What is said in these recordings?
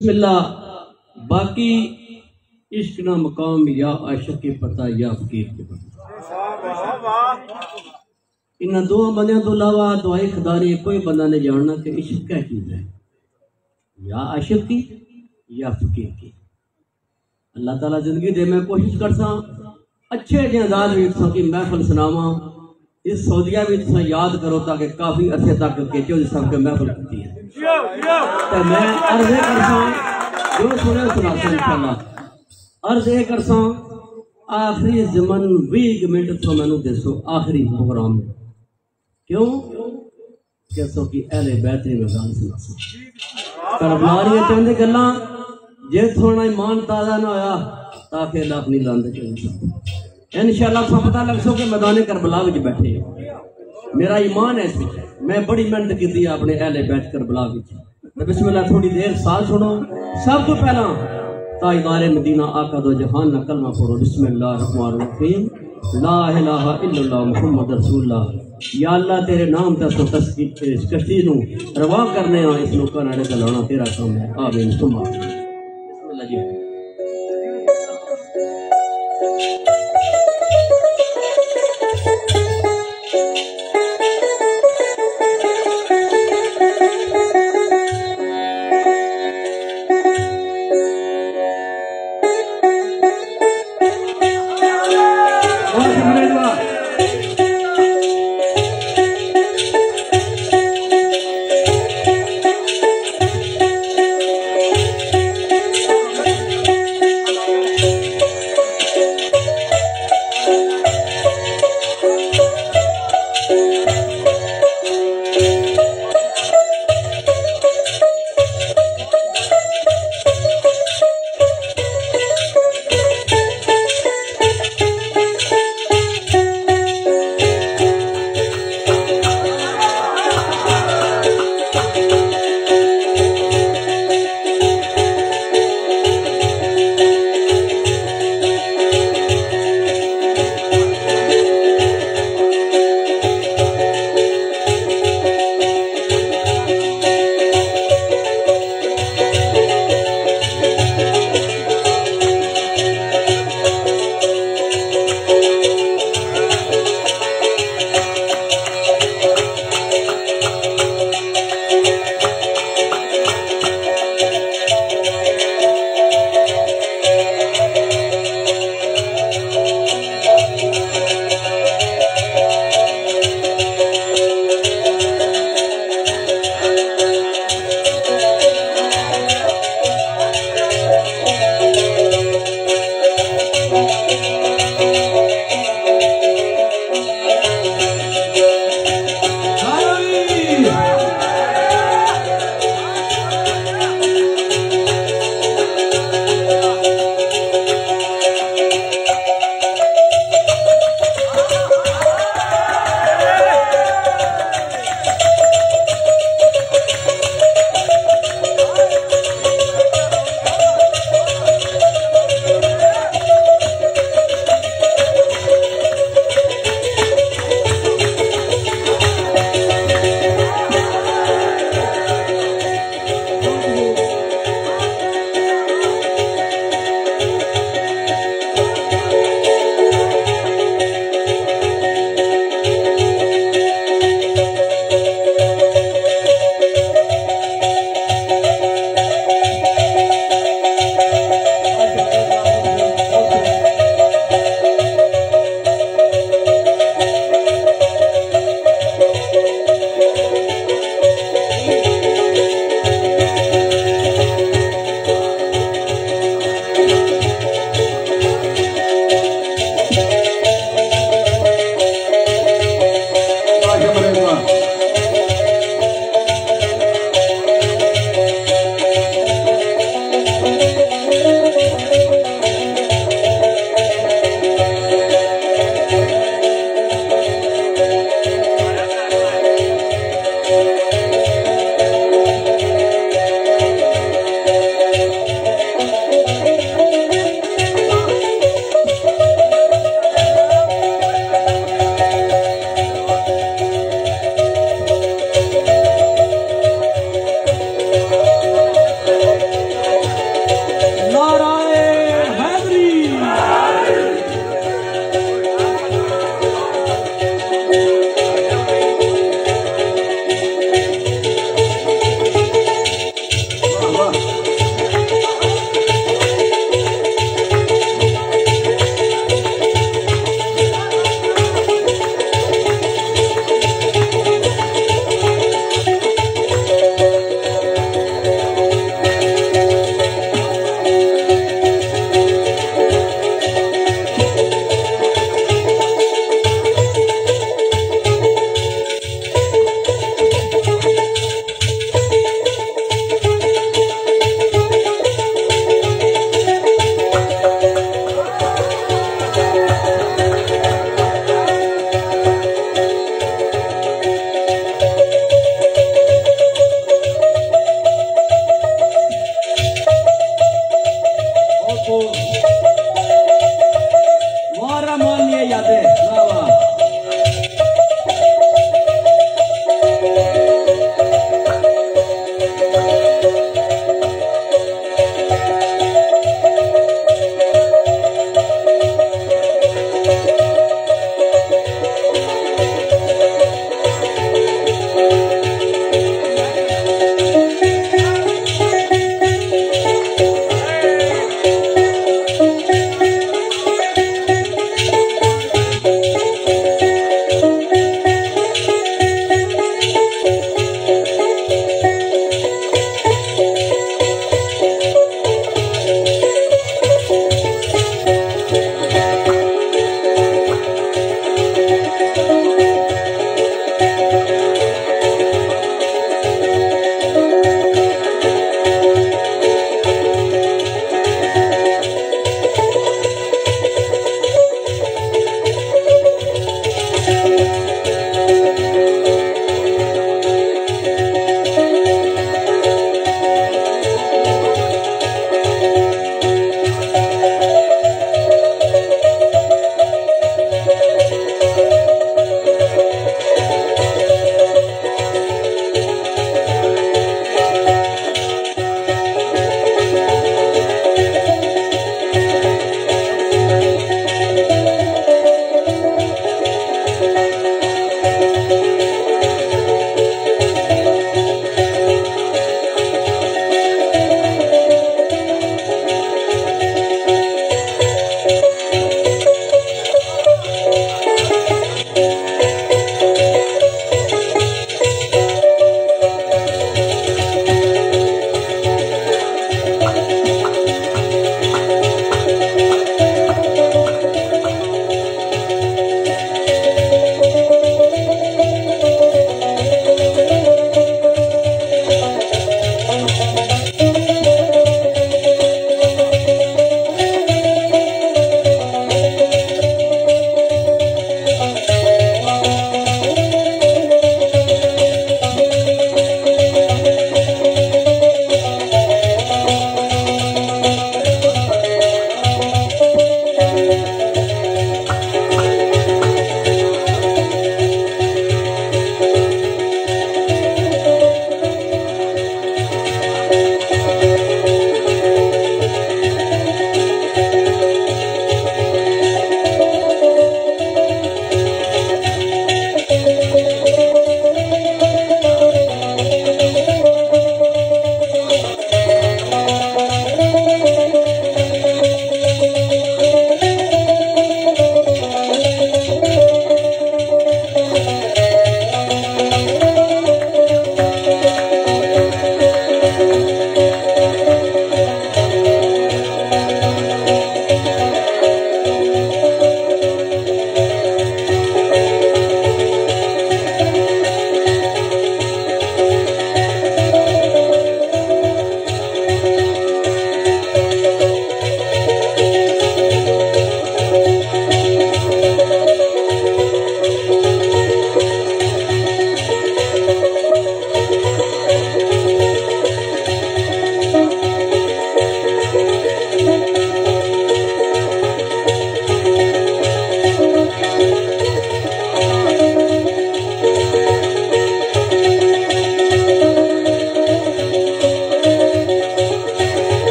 बिस्मिल्लाह। बाकी इश्क ना मकाम या आशिक के पता या फकीर के पता। इन दो बंदियों तो अलावा दुआई खदारी कोई बंदा नहीं जानना कि इश्क क्या चीज़ है, या आशिक की या फकीर की। अल्लाह ताला जिंदगी दे मैं कोशिश करसा अच्छे जे अंदाज में की महफिल सुनावा। इस सऊदीया भी तुम याद करो ताकि काफी अरसे तक केचो सब के महफिल की है। तो मैं अर्ज करसा जो सुने सुनासा इंशाअल्लाह। अर्ज करसा आखिरी जमन 20 मिनट तो मैनू दसो आखिरी प्रोग्राम में क्यों कैसो कि अहले बैत ने गान सुनासा करबलारी चंद गल्ला जे थोड़ा ईमान ताज़ा ना होया ताकि अल्लाह अपनी लानत चले इंशाअल्लाह तो पता लग सो कि मैदान करबला में बैठे हो। मेरा ईमान है इस विच, मैं बड़ी मेहनत की अपने अहले बैत करबला में। बिस्मिल्लाह थोड़ी देर साथ सुनो। सब तो पहला ताजदारे मदीना आका दो जहान ना कलमा पढ़ो। बिस्मिल्लाहिर्रहमानिर्रहीम ला इलाहा इल्लल्लाह मुहम्मद रसूलुल्लाह। या अल्लाह तेरे नाम ते सो तस्कीर इस कश्ती नु रवा करने आ इस लोकां नाल चलाना तेरा काम है। आमीन सुमा बिस्मिल्लाह जी।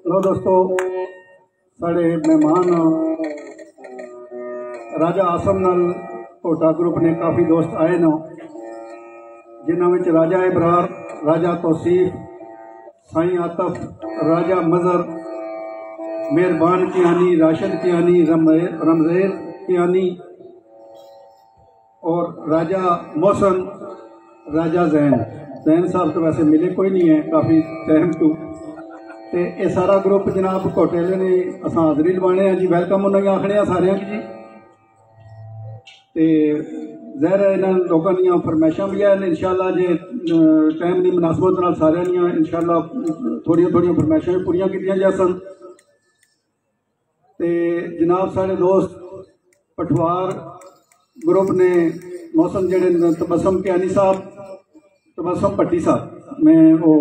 लो दोस्तों, साढ़े मेहमान राजा आसम नाल कोटा ग्रुप ने काफ़ी दोस्त आए न, जिन्हों में राजा इबरार, राजा तौसीफ, साईं आतफ, राजा मजर, मेहरबान कियानी, राशिद कियानी, रमजेर कियानी और राजा मोहसन, राजा जैन साहब तो वैसे मिले कोई नहीं है काफ़ी टाइम तो ये सारा ग्रुप जनाब कोटेले ने असां हाजरी लवाने हैं जी। वेलकम उन्होंने आखने सारे की जी। तो ज़ाहिर है इन्होंने लोगों दी फरमाइशां भी हैं, इंशाअल्लाह जे टाइम की मुनासबत नाल सारियां दी इंशाअल्लाह थोड़ियां थोड़ियां फरमाइशां भी पूरियां कीतियां जा सन। तो जनाब साढ़े दोस्त पठवार ग्रुप ने मौसम जेडे तबसम कियानी साहब, तबसम भट्टी साहब, मैं वो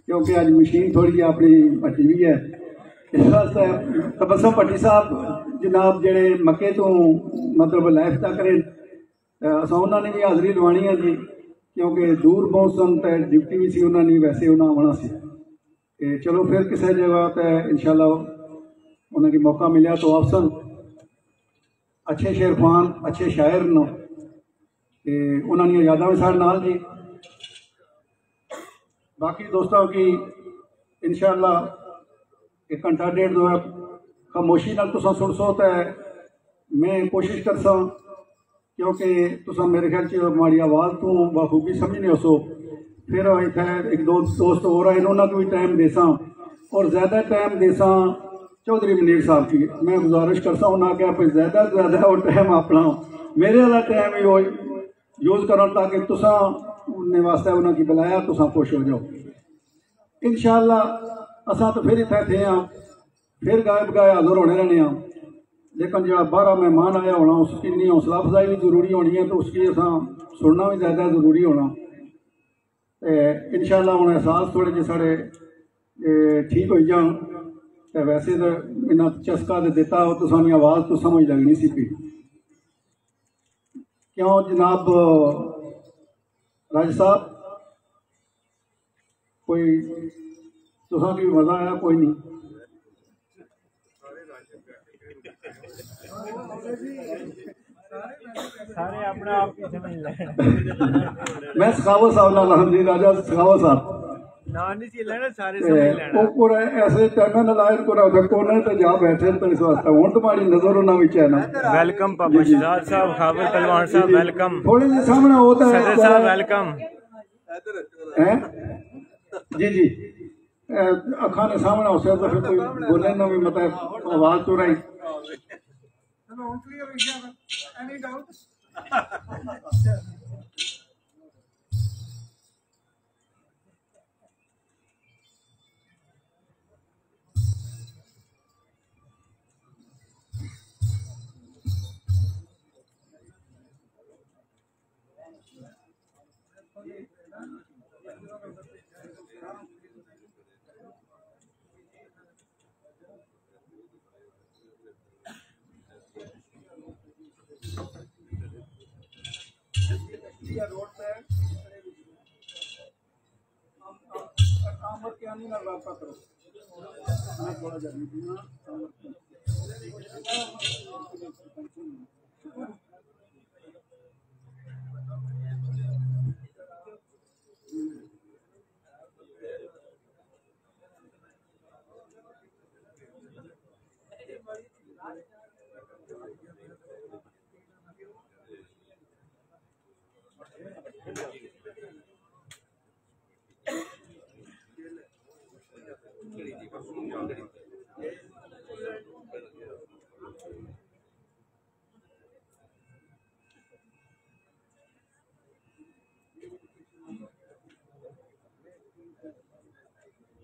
क्योंकि अज मशीन थोड़ी अपनी भट्टी भी है इस वास्ते तबसम भट्टी साहब जनाब जेडे मक्के तो मतलब लाइफ तक रहे अस उन्होंने भी हाजरी लवानी है जी, क्योंकि दूर बहुत सन तो ड्यूटी भी सी उन्होंने वैसे उन्हें आना सी। चलो फिर किसी जगह तो इंशाअल्लाह उन्हें मौका मिला तो अफसन अच्छे शेरखान अच्छे शायर न, उन्होंने यादा भी साढ़े नाल जी। बाकी दोस्तों की इंशाअल्लाह एक घंटा डेढ़ जो है खामोशी नाल तुसां सुन सो, तो मैं कोशिश करसा क्योंकि तुसां मेरे ख्याल च हमारी आवाज़ तो बखूबी समझने हो सो। फिर इतने एक दो दोस्त हो रहे हैं उन्होंने भी टाइम देसा और ज़्यादा टाइम देसा चौधरी मंیر साहब की मैं गुजारिश करता हूँ ना कि ज़्यादा से ज़्यादा वो टाइम अपना मेरे वाला टाइम ही वो यूज़ करो ताकि तुसा ने वास्ते उन्होंने बुलाया तुसा खुश हो जाओ। इंशाअल्लाह असा तो फिर इतने थे हाँ, फिर गायब गाए हाजिर होने रहने हाँ, लेकिन जो बाहर मेहमान आया होना उसकी इन्नी हौसला अफजाई भी जरूरी होनी है, तो उसकी असा सुनना भी ज़्यादा जरूरी होना। इंशाअल्लाह हूँ एहसास थोड़े जे साढ़े ठीक हो जान, तो वैसे तो इन्ना चस्का तो दिता हो तो सानी आवाज़ तो समझ लगनी सी पी। क्यों जनाब राज साहब कोई तुसा की मजा आया? कोई नहीं, सारे अपना आप ही समझ लें। मैं सखावत साहब नाल जी राजा सखावत साहब ना नहीं सी लेना, सारे समझ लेना। वो पूरा ऐसे टाइम ना लायक पूरा उधर कोने ते जा बैठे तो इस वास्ते हुन तुम्हारी नजर उन्हां विच है ना। वेलकम पापा शहजाद साहब, खाबर पहलवान साहब वेलकम, थोड़ी जी सामने होता है सदर साहब वेलकम हैं जी जी। अखा ने सामने हो सकता फिर कोई बोले ना भी मतलब आवाज तो रही। रोड पे आमद क्या नहीं ना वापस करो मैं थोड़ा जल्दी दूंगा।